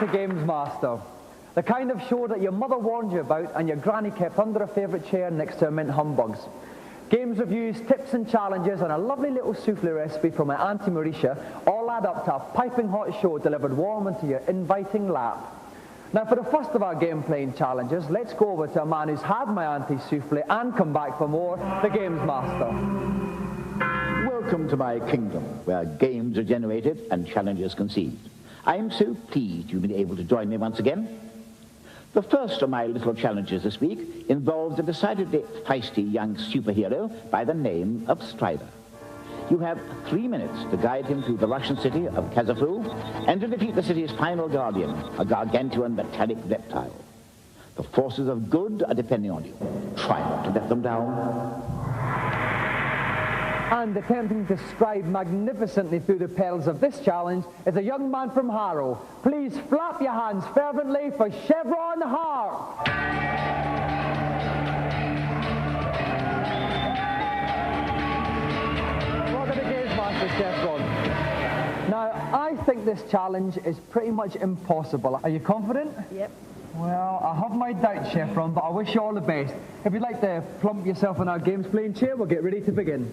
to Gamesmaster, the kind of show that your mother warned you about and your granny kept under a favourite chair next to her mint humbugs. Games reviews, tips and challenges, and a lovely little souffle recipe from my Auntie Mauritia all add up to a piping hot show delivered warm into your inviting lap. Now, for the first of our game playing challenges, let's go over to a man who's had my Auntie's souffle and come back for more, the Gamesmaster. Welcome to my kingdom, where games are generated and challenges conceived. I'm so pleased you've been able to join me once again. The first of my little challenges this week involves a decidedly feisty young superhero by the name of Strider. You have 3 minutes to guide him through the Russian city of Kazafu and to defeat the city's final guardian, a gargantuan metallic reptile. The forces of good are depending on you. Try not to let them down. And attempting to stride magnificently through the perils of this challenge is a young man from Harrow. Please flap your hands fervently for Chevron Hart. Welcome to Gamesmaster, Chevron. Now, I think this challenge is pretty much impossible. Are you confident? Yep. Well, I have my doubts, Chevron, but I wish you all the best. If you'd like to plump yourself in our games playing chair, we'll get ready to begin.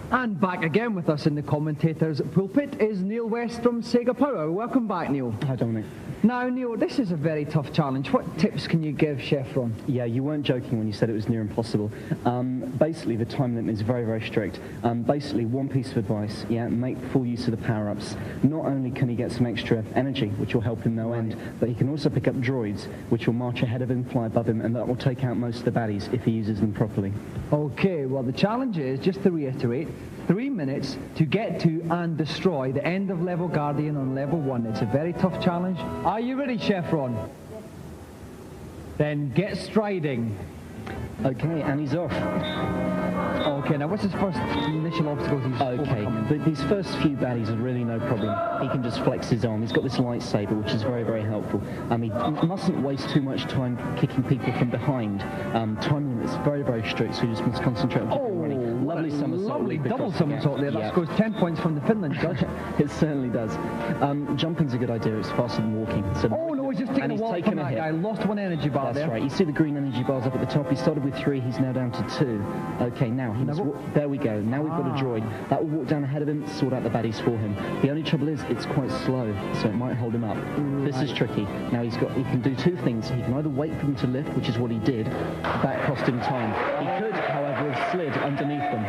And back again with us in the commentator's pulpit is Neil West from Sega Power. Welcome back, Neil. Hi, Dominic. Now, Neil, this is a very tough challenge. What tips can you give Chevron? Yeah, you weren't joking when you said it was near impossible. Basically, the time limit is very, very strict. Basically, one piece of advice, make full use of the power-ups. Not only can he get some extra energy, which will help him no end, but he can also pick up droids, which will march ahead of him, fly above him, and that will take out most of the baddies if he uses them properly. Okay, well, the challenge is, just to reiterate, 3 minutes to get to and destroy the end of level Guardian on level 1. It's a very tough challenge. Are you ready, Chevron? Yes. Then get striding. Okay, and he's off. Okay, now what's his first initial obstacles he's overcoming? These first few baddies are really no problem. He can just flex his arm. He's got this lightsaber, which is very, very helpful. He mustn't waste too much time kicking people from behind. Time limit is very, very strict, so you just must concentrate on keeping running. Lovely somersault. Lovely double somersault there. That scores 10 points from the Finland judge. It certainly does. Jumping's a good idea. It's faster than walking. So he's just taking a walk from that guy. Lost one energy bar there. That's right. You see the green energy bars up at the top. He started with 3. He's now down to 2. Okay, now there we go. Now we've got a droid. That will walk down ahead of him, sort out the baddies for him. The only trouble is it's quite slow, so it might hold him up. This is tricky. Now he can do 2 things. He can either wait for them to lift, which is what he did. That cost him time. He could, however, have slid underneath them.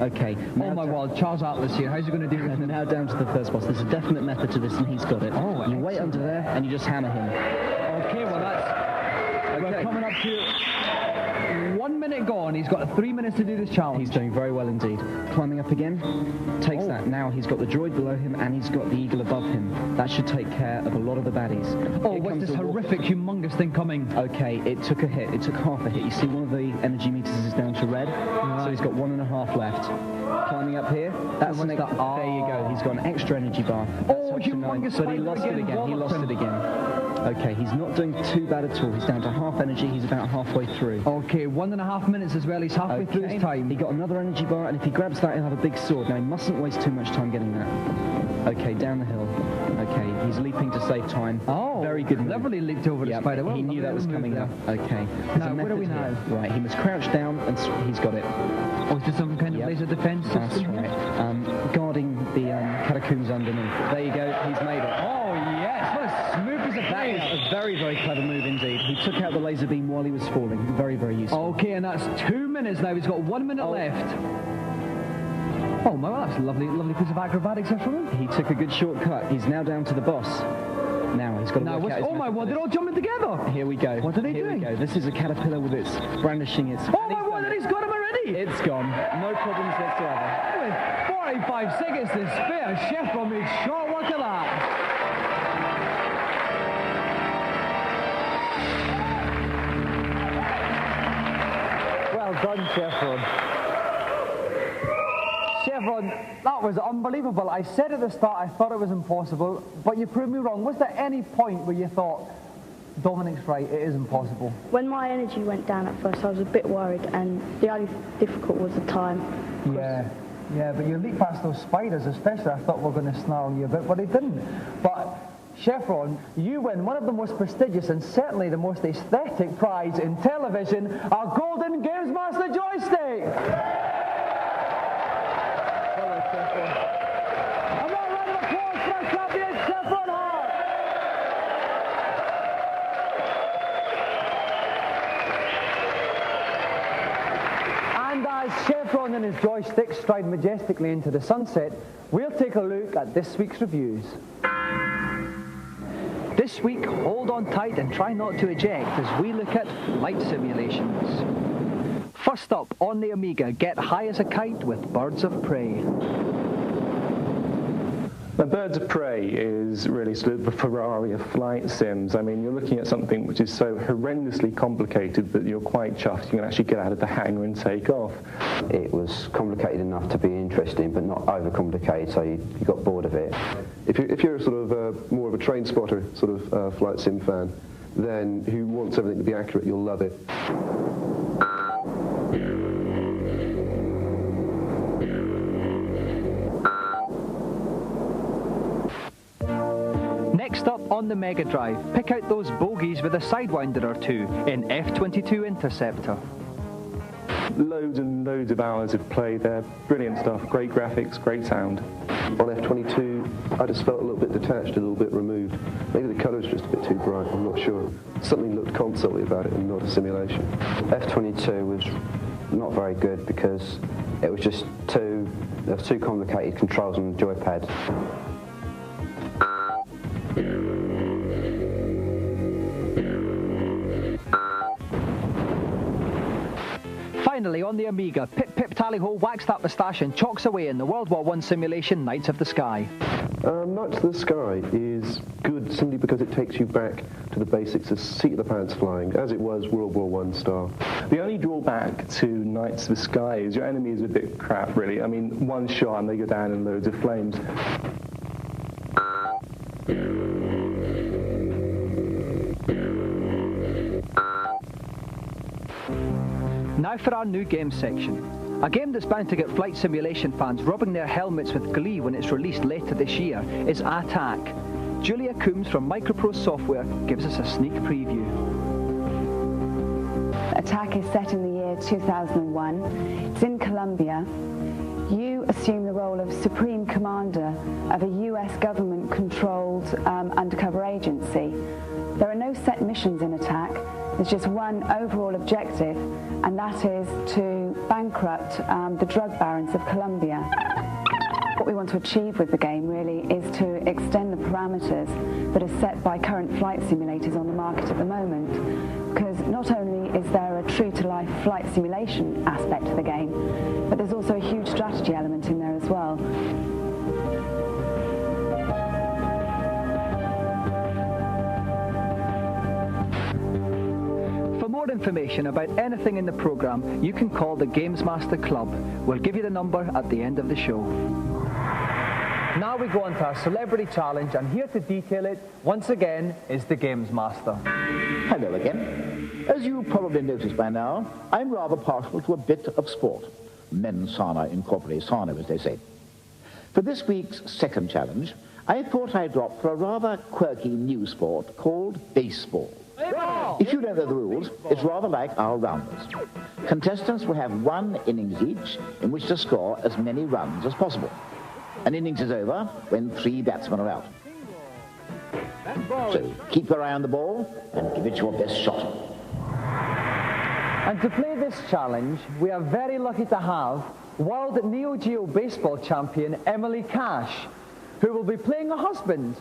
Okay. Oh my word, Charles Atlas here. How's he going to do this? Now down to the first boss. There's a definite method to this, and he's got it. You wait under there, and you just hammer him. Okay, well we're coming up to 1 minute gone. He's got 3 minutes to do this challenge. He's doing very well indeed. Climbing up again. Takes that. Now he's got the droid below him, and he's got the eagle above him. That should take care of a lot of the baddies. What's this horrific, humongous thing coming? Okay, it took a hit. It took half a hit. You see one of the energy meters is down to red, so he's got 1.5 left. Climbing up here. That's there you go. He's got an extra energy bar. Humongous, but he lost it again. He lost it again. Okay, he's not doing too bad at all. He's down to half energy. He's about halfway through. Okay, 1.5 minutes as well. He's halfway through his time. He got another energy bar, and if he grabs that, he'll have a big sword. Now, he mustn't waste too much time getting that. Okay, down the hill. Okay, he's leaping to save time. Very good move. Cleverly leaped over the spider. He knew that was coming up. Okay. Now, where are we now? Right, he must crouch down, and he's got it. Is there some kind of laser defense system? That's right. Guarding the catacombs underneath. There you go. He's made it. Oh, yes. What a smooth as a That is a very, very clever move indeed. He took out the laser beam while he was falling. Very, very useful. Okay, and that's 2 minutes now. He's got 1 minute left. Oh, my, that's a lovely piece of acrobatics there from him. He took a good shortcut. He's now down to the boss. Now he's got to work out his my word, they're all jumping together. Here we go. What are they doing? Here we go. This is a caterpillar with its brandishing its... Oh my word, he's got him already. It's gone. No problems whatsoever. With 45 seconds to spare, Chevron made short work of that. Well done, Chevron. Chevron, that was unbelievable. I said at the start I thought it was impossible, but you proved me wrong. Was there any point where you thought, Dominic's right, it is impossible? When my energy went down at first, I was a bit worried, and the only difficult was the time. Yeah. Yeah, but you leap past those spiders especially. I thought we were going to snarl you a bit, but they didn't. But Chevron, you win one of the most prestigious and certainly the most aesthetic prize in television, our golden Gamesmaster joystick! Hello, Chevron. A round of applause for our champion, Chevron Hart! And as Chevron and his joystick stride majestically into the sunset, we'll take a look at this week's reviews. This week, hold on tight and try not to eject as we look at flight simulations. First up, on the Amiga, get high as a kite with Birds of Prey. Now, Birds of Prey is really sort of the Ferrari of flight sims. I mean, you're looking at something which is so horrendously complicated that you're quite chuffed you can actually get out of the hangar and take off. It was complicated enough to be interesting, but not overcomplicated, so you got bored of it. If you're sort of more of a train spotter sort of flight sim fan, then who wants everything to be accurate, you'll love it. Next up on the Mega Drive, pick out those bogies with a sidewinder or two in F-22 Interceptor. Loads and loads of hours of play there. Brilliant stuff. Great graphics, great sound. On F-22, I just felt a little bit detached, a little bit removed. Maybe the colour's just a bit too bright, I'm not sure. Something looked console-y about it and not a simulation. F-22 was not very good because it was just there was too complicated controls on the joypad. Finally, on the Amiga, Pip Pip Tally-Ho whacks that moustache and chalks away in the World War I simulation Knights of the Sky. Knights of the Sky is good simply because it takes you back to the basics of seat-of-the-pants flying, as it was World War I style. The only drawback to Knights of the Sky is your enemy is a bit crap, really. I mean, one shot and they go down in loads of flames. Now for our new game section. A game that's bound to get flight simulation fans rubbing their helmets with glee when it's released later this year is Attack. Julia Coombs from Microprose Software gives us a sneak preview. Attack is set in the year 2001. It's in Colombia. You assume the role of Supreme Commander of a US government-controlled undercover agency. There are no set missions in Attack. There's just one overall objective, and that is to bankrupt the drug barons of Colombia. What we want to achieve with the game really is to extend the parameters that are set by current flight simulators on the market at the moment. Because not only is there a true-to-life flight simulation aspect to the game, but there's also a huge strategy element in there as well. For more information about anything in the program, you can call the Gamesmaster Club. We'll give you the number at the end of the show. Now we go on to our Celebrity Challenge, and here to detail it, once again, is the Gamesmaster. Hello again. As you probably noticed by now, I'm rather partial to a bit of sport. Mens sana in corpore sano, as they say. For this week's second challenge, I thought I'd opt for a rather quirky new sport called baseball. If you don't know the rules, it's rather like our rounders. Contestants will have one innings each in which to score as many runs as possible. An innings is over when 3 batsmen are out. So keep your eye on the ball and give it your best shot. And to play this challenge, we are very lucky to have World Neo Geo Baseball Champion Emily Cash, who will be playing a husband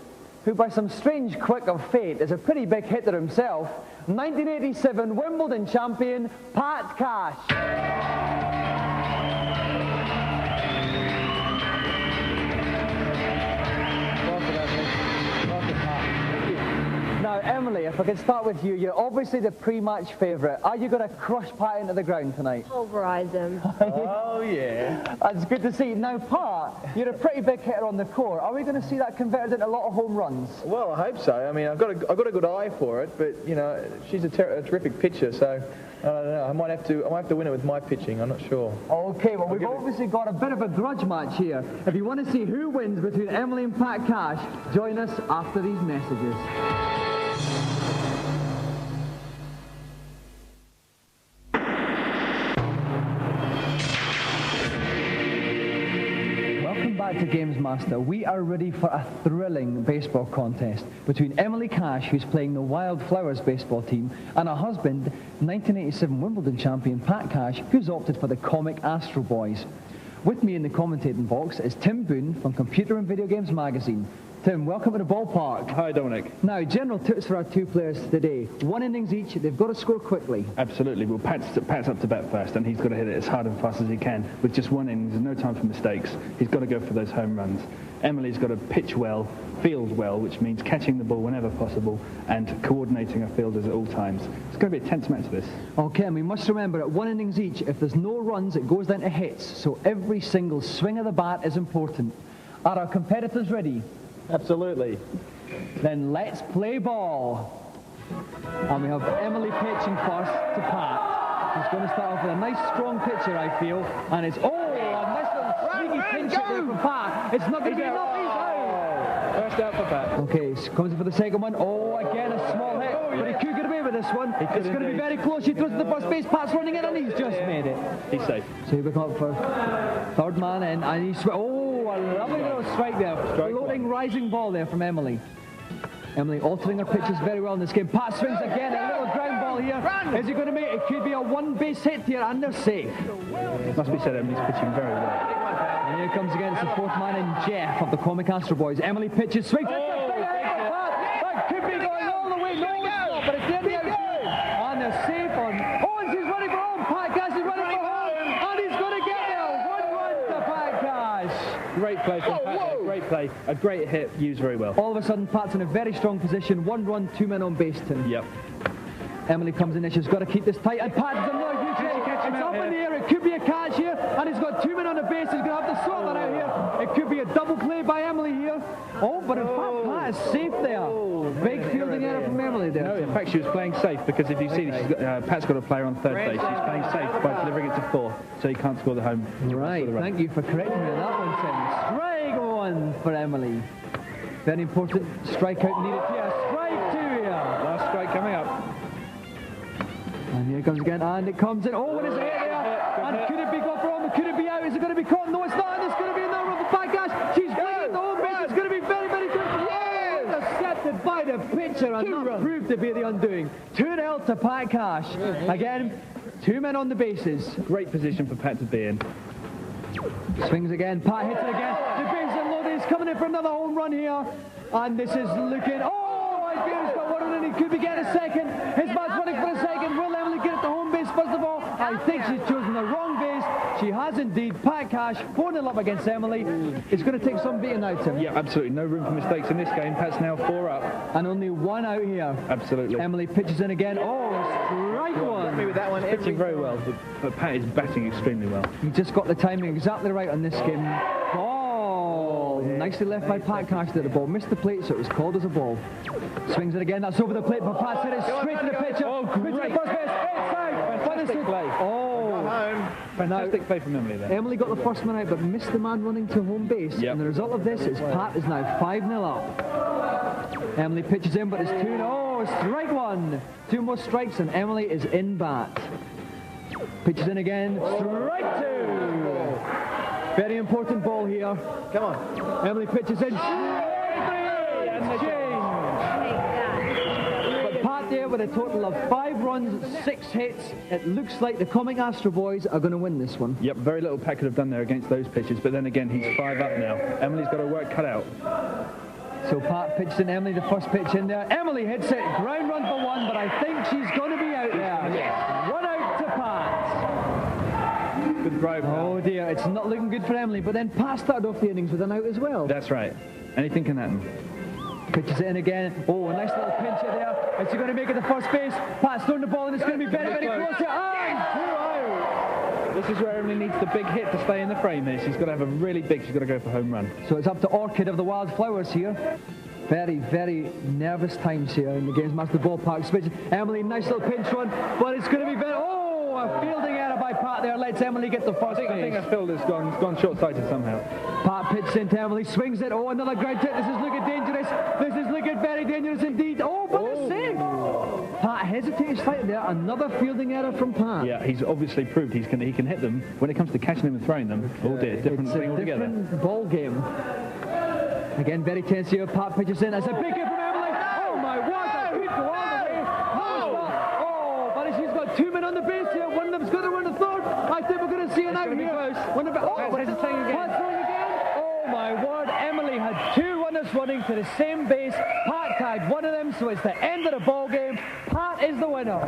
who by some strange quirk of fate is a pretty big hitter himself, 1987 Wimbledon champion Pat Cash. Now, Emily, if I could start with you, you're obviously the pre-match favourite. Are you going to crush Pat into the ground tonight? Pulverise him. Oh, yeah. That's good to see. Now, Pat, you're a pretty big hitter on the court. Are we going to see that converted into a lot of home runs? Well, I hope so. I mean, I've got a good eye for it, but, you know, she's a terrific pitcher, so I don't know. I might have to win it with my pitching. I'm not sure. Okay, well, we've obviously got a bit of a grudge match here. If you want to see who wins between Emily and Pat Cash, join us after these messages. Welcome back to Gamesmaster. We are ready for a thrilling baseball contest between Emily Cash, who's playing the Wildflowers baseball team, and her husband, 1987 Wimbledon champion Pat Cash, who's opted for the comic Astro Boys. With me in the commentating box is Tim Boone from Computer and Video Games Magazine. Tim, welcome to the ballpark. Hi, Dominic. Now, general tips for our two players today. 1 innings each, they've got to score quickly. Absolutely. Well, Pat's up to bat first, and he's got to hit it as hard and fast as he can. With just 1 inning, there's no time for mistakes. He's got to go for those home runs. Emily's got to pitch well, field well, which means catching the ball whenever possible and coordinating her fielders at all times. It's going to be a tense match, this. Okay, and we must remember at 1 innings each, if there's no runs, it goes down to hits. So every single swing of the bat is important. Are our competitors ready? Absolutely. Then let's play ball. And we have Emily pitching first to Pat. He's going to start off with a nice strong pitcher, I feel. And it's, a nice little sneaky pinch hit there from Pat. It's not going to be enough. He's out. First out for Pat. Okay, comes in for the second one. Oh, again, a small hit. But he could get away with this one. It's going to be very close. He throws to the first base. Pat's running in, and he's just made it. He's safe. So we come up for third man in, and he's... a lovely little strike there. Floating, rising ball there from Emily. Emily altering her pitches very well in this game. Pat swings again, a little ground ball here. Is he going to make it? It could be a one-base hit here, and they're safe. Must be said, Emily's pitching very well. And here comes again, it's the fourth man in, Jeff of the comic Astro Boys. Emily pitches, swings. That could be going all the way. No, it's not, but it's in the outfield. And they're safe on. And she's running for home. Pat Cash is running for home. And he's going to get there. 1-1 to Pat Cash. Great play from Pat. Great play. A great hit, used very well. All of a sudden, Pat's in a very strong position. 1 run, 2 men on base, Tim. Yep. Emily comes in there. She's got to keep this tight. And Pat's another huge hit. It's up in the air. It could be a catch here. And he's got 2 men on the base. He's going to have to sort that out here. It could be a double play by Emily here. But in fact, Pat is safe there. Big fielding error from Emily there. No, in fact, she was playing safe because if you see, Pat's got a player on third base. She's playing safe by delivering it to 4, so he can't score the home. Right. Thank you for correcting me on that one, Tim. Strike 1 for Emily. Very important strikeout needed here. Strike 2 here. Last strike coming up. And here it comes again, and it comes in. Oh, what is it here? And could it be got wrong? Could it be out? Is it going to be caught? No, it's not. And it's going to be another run for Pat Cash. She's going at the home base. It's going to be very, very good. Intercepted by the pitcher, and that proved to be the undoing. 2-0 to Pat Cash. Again, 2 men on the bases. Great position for Pat to be in. Swings again. Pat hits it again. The base is loaded. He's coming in for another home run here. And this is looking... I feel he's got 1 run in. He could be getting a second. His man's running for a second. Will Emily get it to home base first of all? I think she's chosen the wrong base. She has indeed. Pat Cash 4-0 up against Emily. It's going to take some beating now, Tim. Yeah, absolutely. No room for mistakes in this game. Pat's now 4 up. And only 1 out here. Absolutely. Emily pitches in again. Strike 1. Me with that one. Pitching very well, but Pat is batting extremely well. He just got the timing exactly right on this game. Nicely left by Pat Cash there. The ball missed the plate, so it was called as a ball. Swings it again. That's over the plate, but Pat hit it straight to the pitcher. Great. First base. Fantastic play. Fantastic play from Emily there. Emily got the first man out, but missed the man running to home base. Yep. And the result of this is Pat is now 5-0 up. Emily pitches in, but it's 2-0. Strike 1. 2 more strikes, and Emily is in bat. Pitches in again. Strike 2. Very important ball here. Come on. Emily pitches in. But Pat there with a total of 5 runs, 6 hits. It looks like the comic Astro Boys are going to win this one. Yep, very little Pat could have done there against those pitches, but then again, he's 5 up now. Emily's got her work cut out. So Pat pitches in Emily, the first pitch in there. Emily hits it. Ground run for 1, but I think she's going to be out there. Yes. 1 out to Pat. Good drive. Oh dear, it's not looking good for Emily, but then Pat started off the innings with an out as well. That's right. Anything can happen. Pitches it in again. Oh, a nice little pinch it there. Is he going to make it to first base? Pat's throwing the ball, and it's going to be very, very close here. This is where Emily needs the big hit to stay in the frame here. She's got to have a really big, she's got to go for home run. So it's up to Orchid of the Wildflowers here. Very, very nervous times here in the Gamesmaster ballpark. Emily, nice little pinch run, but it's going to be very... Pat there lets Emily get the first I think base. our fielder's gone short-sighted somehow. Pat pitches into Emily, swings it. Oh, another ground hit. This is looking dangerous. This is looking very dangerous indeed. Oh, but a save. Pat hesitated slightly there. Another fielding error from Pat. Yeah, he's obviously proved he can hit them. When it comes to catching them and throwing them, oh dear, different thing altogether. Different ball game. Again, very tense here. Pat pitches in. It's a big hit from Emily. Oh my word, that could go all the way. Oh, but she's got 2 men on the base here. One of them's going to run the third. I think we're going to see an out here. One of Pat's throwing again. Oh my word, Emily had 2 runners running to the same base. Pat tagged one of them, so it's the end of the ball game. Pat is the winner.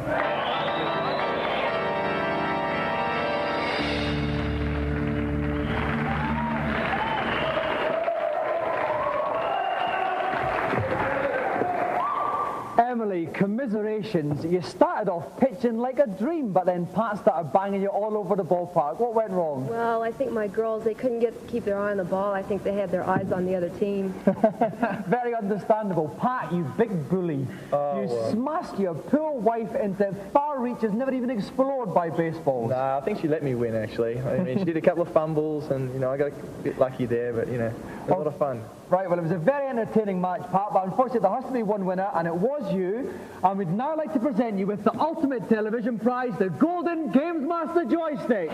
Emily, commiserations. You started off pitching like a dream, but then Pat started banging you all over the ballpark. What went wrong? Well, I think my girls, they couldn't keep their eye on the ball. I think they had their eyes on the other team. Very understandable. Pat, you big bully. You smashed your poor wife into far reaches never even explored by baseballs. Nah, I think she let me win, actually. I mean, she did a couple of fumbles, and, you know, I got a bit lucky there, but, you know, it was a lot of fun. Right, well, it was a very entertaining match, Pat, but unfortunately there has to be one winner, and it was you. And we'd now like to present you with the ultimate television prize, the Golden Gamesmaster joystick.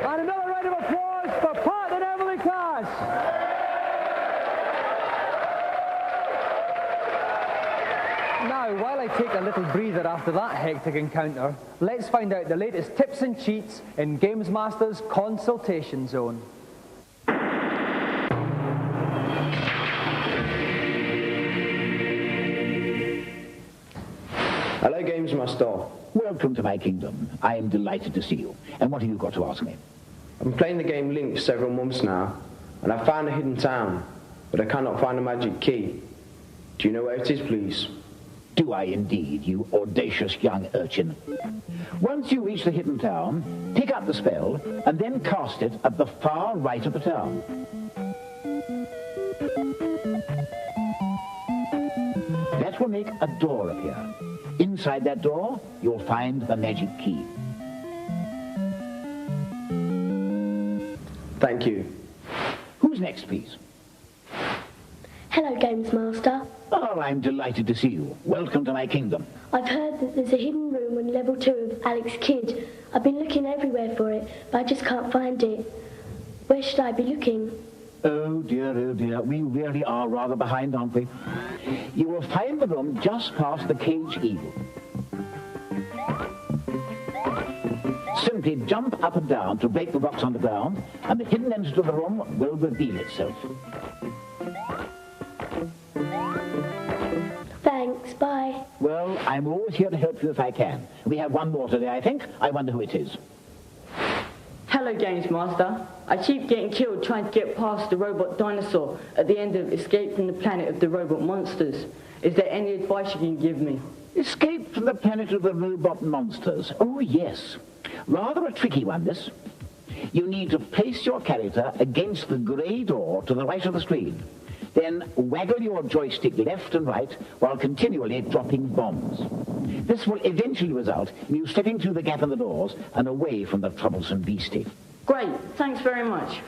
And another round of applause for Pat and Emily Cash. Now, while I take a little breather after that hectic encounter, let's find out the latest tips and cheats in Gamesmaster's consultation zone. Hello, Gamesmaster. Welcome to my kingdom. I am delighted to see you. And what have you got to ask me? I've been playing the game Link for several months now, and I've found a hidden town, but I cannot find a magic key. Do you know where it is, please? Do I indeed, you audacious young urchin? Once you reach the hidden town, pick up the spell, and then cast it at the far right of the town. That will make a door appear. Inside that door, you'll find the magic key. Thank you. Who's next, please? Hello, Gamesmaster. Oh, I'm delighted to see you. Welcome to my kingdom. I've heard that there's a hidden room on level 2 of Alex Kidd. I've been looking everywhere for it, but I just can't find it. Where should I be looking? Oh dear, we really are rather behind, aren't we? You will find the room just past the cage eagle. Simply jump up and down to break the rocks on the ground, and the hidden entrance to the room will reveal itself. Thanks, bye. Well, I'm always here to help you if I can. We have one more today, I think. I wonder who it is. Hello, Gamesmaster. I keep getting killed trying to get past the robot dinosaur at the end of Escape from the Planet of the Robot Monsters. Is there any advice you can give me? Escape from the Planet of the Robot Monsters. Oh, yes. Rather a tricky one, this. You need to place your character against the grey door to the right of the screen. Then waggle your joystick left and right while continually dropping bombs. This will eventually result in you slipping through the gap in the doors and away from the troublesome beastie. Great, thanks very much.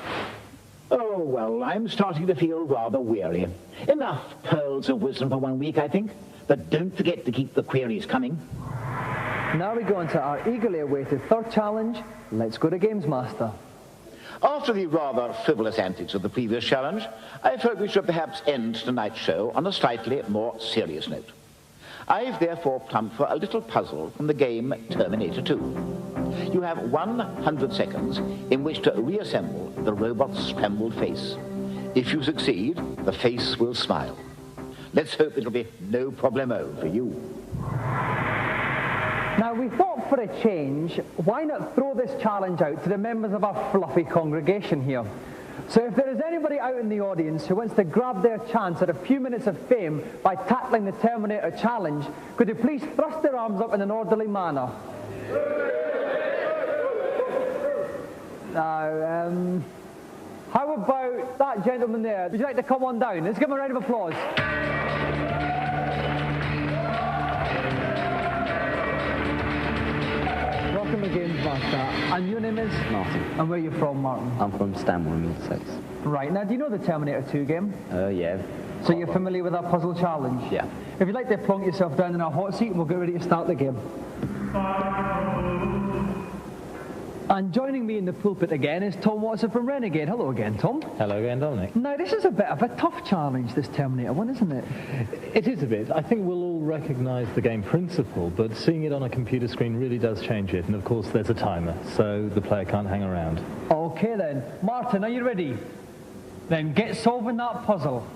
Oh, well, I'm starting to feel rather weary. Enough pearls of wisdom for 1 week, I think. But don't forget to keep the queries coming. Now we go into our eagerly awaited third challenge. Let's go to Gamesmaster. After the rather frivolous antics of the previous challenge, I thought we should perhaps end tonight's show on a slightly more serious note. I've therefore plumbed for a little puzzle from the game Terminator 2. You have 100 seconds in which to reassemble the robot's scrambled face. If you succeed, the face will smile. Let's hope it'll be no problemo for you. Now, we thought for a change, why not throw this challenge out to the members of our fluffy congregation here? So if there is anybody out in the audience who wants to grab their chance at a few minutes of fame by tackling the Terminator challenge, could you please thrust their arms up in an orderly manner? Now, how about that gentleman there? Would you like to come on down? Let's give him a round of applause. like that. And your name is? Martin. And where are you from, Martin? I'm from Stanmore in Middlesex. Right, now do you know the Terminator 2 game? Yeah. So you're familiar with our puzzle challenge? Yeah. If you'd like to plonk yourself down in a hot seat, we'll get ready to start the game. And joining me in the pulpit again is Tom Watson from Renegade. Hello again, Tom. Hello again, Dominic. Now, this is a bit of a tough challenge, this Terminator one, isn't it? It is a bit. I think we'll all recognise the game principle, but seeing it on a computer screen really does change it. And of course, there's a timer, so the player can't hang around. Okay then. Martin, are you ready? Then get solving that puzzle.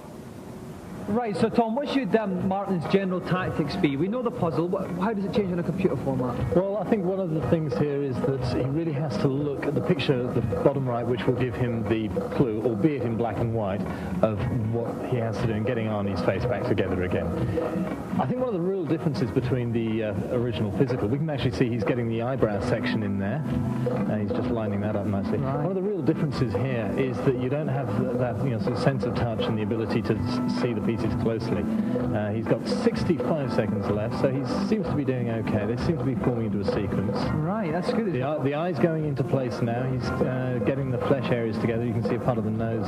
Right, so Tom, what should Martin's general tactics be? We know the puzzle. How does it change in a computer format? Well, I think one of the things here is that he really has to look at the picture at the bottom right, which will give him the clue, albeit in black and white, of what he has to do in getting Arnie's face back together again. I think one of the real differences between the original physical, we can actually see he's getting the eyebrow section in there, and he's just lining that up nicely. Right. One of the real differences here is that you don't have that sort of sense of touch and the ability to see the pieces closely. He's got 65 seconds left, so he seems to be doing okay. They seem to be forming into a sequence. Right, that's good. The eye's going into place now. He's getting the flesh areas together. You can see a part of the nose.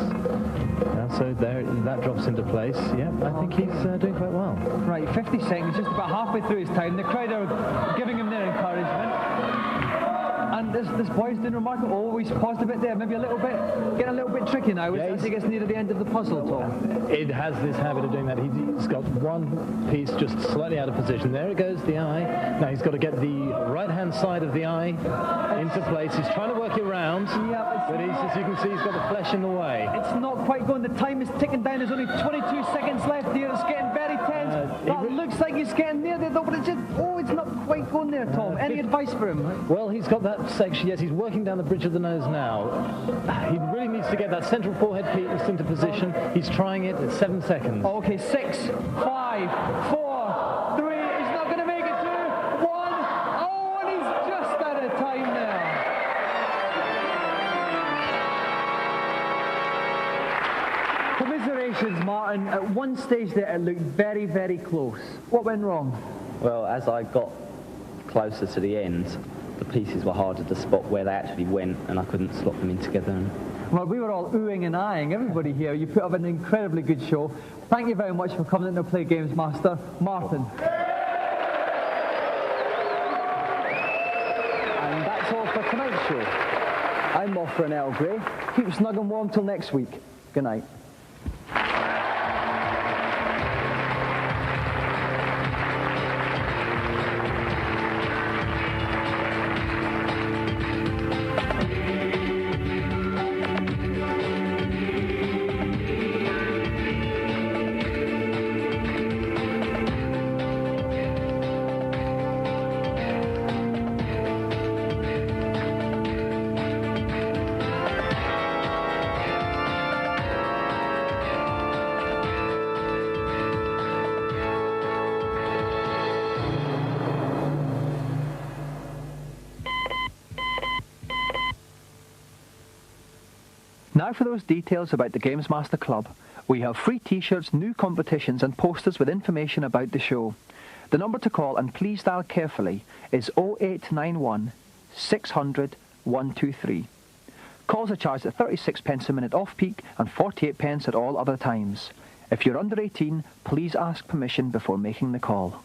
So there, that drops into place. Yeah, I think he's doing quite well. Right, 50 seconds, just about halfway through his time. The crowd are giving him their encouragement. And this boy's doing remarkable. Oh, he's paused a bit there, maybe a little bit, getting a little bit tricky now as he gets near the end of the puzzle, Tom. It has this habit of doing that. He's got one piece just slightly out of position. There it goes, the eye. Now he's got to get the right-hand side of the eye into place. He's trying to work it around, but as you can see, he's got the flesh in the way. It's not quite going. The time is ticking down. There's only 22 seconds left here. It's getting very tense. That looks like he's getting near there, though, but it's just, it's not quite going there, Tom. Any advice for him? Well, he's got that section. Yes, he's working down the bridge of the nose now. He really needs to get that central forehead piece into position. He's trying it at 7 seconds. Okay, 6, 5, 4, 3. He's not going to make it through. 1. Oh, and he's just out of time there. Commiserations, Martin. At one stage there, it looked very, very close. What went wrong? Well, as I got closer to the end, the pieces were harder to spot where they actually went, and I couldn't slot them in together. Well, we were all oohing and eyeing, everybody here. You put up an incredibly good show. Thank you very much for coming in to play Gamesmaster. Martin. And that's all for tonight's show. I'm off for an Earl Grey. Keep snug and warm till next week. Good night. Now for those details about the Gamesmaster Club. We have free t-shirts, new competitions and posters with information about the show. The number to call, and please dial carefully, is 0891 600 123. Calls are charged at 36p a minute off-peak and 48p at all other times. If you're under 18, please ask permission before making the call.